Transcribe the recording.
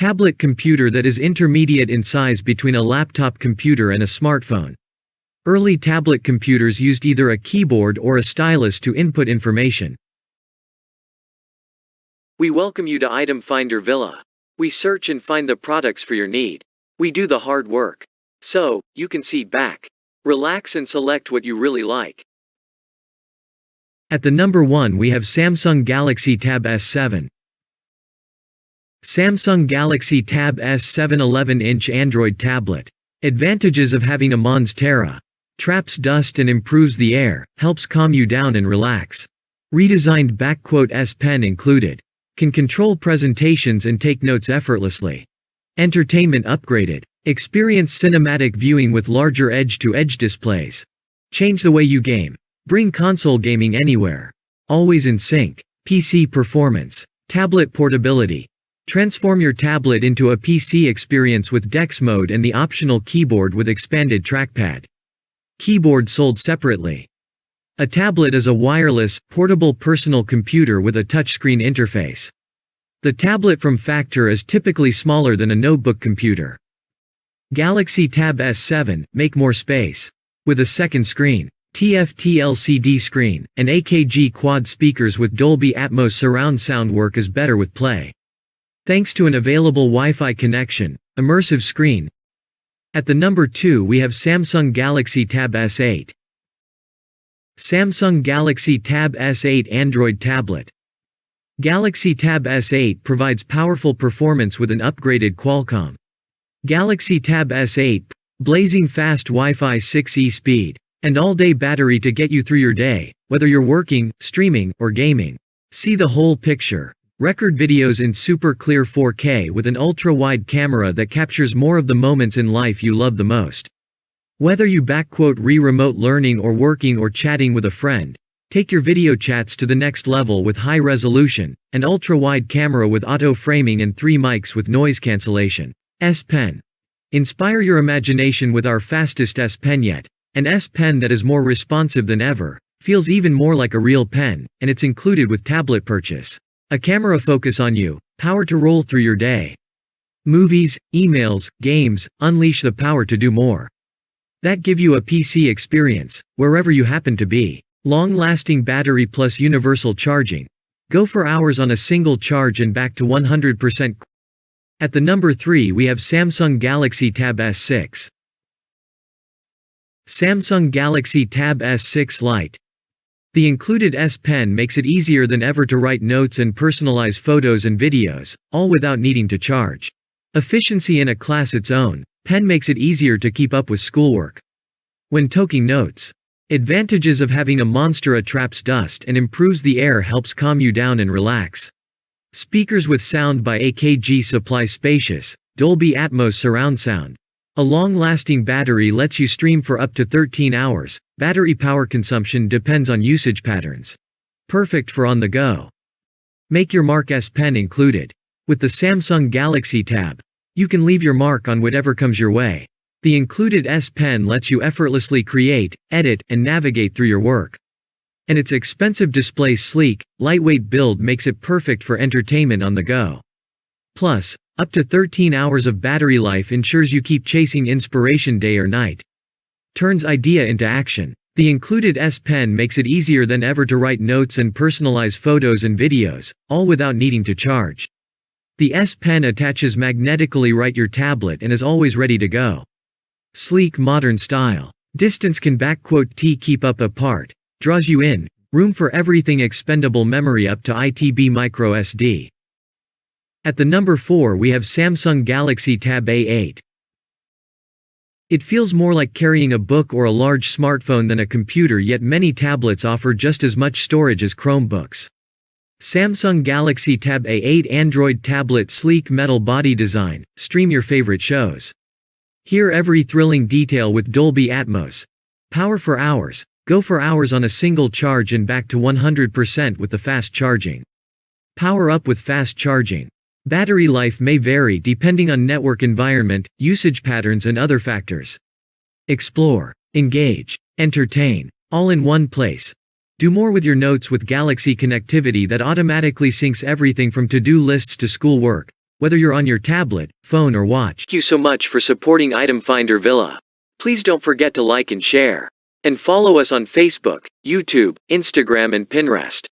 Tablet computer that is intermediate in size between a laptop computer and a smartphone. Early tablet computers used either a keyboard or a stylus to input information. We welcome you to Item Finder Ville. We search and find the products for your need. We do the hard work. So, you can sit back, relax and select what you really like. At the number 1 we have Samsung Galaxy Tab S7. Samsung Galaxy Tab S7 11-inch Android tablet. Advantages of having a Mons Terra. Traps dust and improves the air, helps calm you down and relax. Redesigned S Pen included. Can control presentations and take notes effortlessly. Entertainment upgraded. Experience cinematic viewing with larger edge-to-edge displays. Change the way you game. Bring console gaming anywhere. Always in sync. PC performance. Tablet portability. Transform your tablet into a PC experience with DeX mode and the optional keyboard with expanded trackpad. Keyboard sold separately. A tablet is a wireless, portable personal computer with a touchscreen interface. The tablet from factor is typically smaller than a notebook computer. Galaxy Tab S7, make more space. With a second screen, TFT LCD screen, and AKG quad speakers with Dolby Atmos surround sound work is better with Play. Thanks to an available Wi-Fi connection, immersive screen. At the number 2 we have Samsung Galaxy Tab S8. Samsung Galaxy Tab S8 Android tablet. Galaxy Tab S8 provides powerful performance with an upgraded Qualcomm Galaxy Tab S8, blazing fast Wi-Fi 6E speed, and all-day battery to get you through your day, whether you're working, streaming, or gaming. See the whole picture. Record videos in super clear 4K with an ultra-wide camera that captures more of the moments in life you love the most. Whether you remote learning or working or chatting with a friend, take your video chats to the next level with high resolution, and ultra-wide camera with auto-framing and 3 mics with noise cancellation. S Pen. Inspire your imagination with our fastest S Pen yet. An S Pen that is more responsive than ever, feels even more like a real pen, and it's included with tablet purchase. A camera focus on you, power to roll through your day. Movies, emails, games, unleash the power to do more. That give you a PC experience, wherever you happen to be. Long-lasting battery plus universal charging. Go for hours on a single charge and back to 100%. At the number 3 we have Samsung Galaxy Tab S6. Samsung Galaxy Tab S6 Lite. The included S Pen makes it easier than ever to write notes and personalize photos and videos, all without needing to charge. Efficiency in a class its own, pen makes it easier to keep up with schoolwork. When taking notes. Advantages of having a Monstera traps dust and improves the air, helps calm you down and relax. Speakers with sound by AKG supply spacious, Dolby Atmos surround sound. A long-lasting battery lets you stream for up to 13 hours. Battery power consumption depends on usage patterns. Perfect for on the go. Make your mark. S Pen included. With the Samsung Galaxy Tab, you can leave your mark on whatever comes your way. The included S Pen lets you effortlessly create, edit, and navigate through your work. And its expensive display's sleek, lightweight build makes it perfect for entertainment on the go. Plus, up to 13 hours of battery life ensures you keep chasing inspiration day or night. Turns idea into action. The included S Pen makes it easier than ever to write notes and personalize photos and videos, all without needing to charge. The S Pen attaches magnetically right your tablet and is always ready to go. Sleek modern style. Distance can keep up apart. Draws you in. Room for everything. Expendable memory up to ITB micro SD. At the number 4 we have Samsung Galaxy Tab A8. It feels more like carrying a book or a large smartphone than a computer, yet many tablets offer just as much storage as Chromebooks. Samsung Galaxy Tab A8 Android tablet. Sleek metal body design, stream your favorite shows. Hear every thrilling detail with Dolby Atmos. Power for hours, go for hours on a single charge and back to 100% with the fast charging. Power up with fast charging. Battery life may vary depending on network environment, usage patterns and other factors. Explore, engage, entertain, all in one place. Do more with your notes with Galaxy connectivity that automatically syncs everything from to-do lists to schoolwork. whether you're on your tablet, phone or watch. Thank you so much for supporting Item Finder Ville. Please don't forget to like and share. And follow us on Facebook, YouTube, Instagram and Pinterest.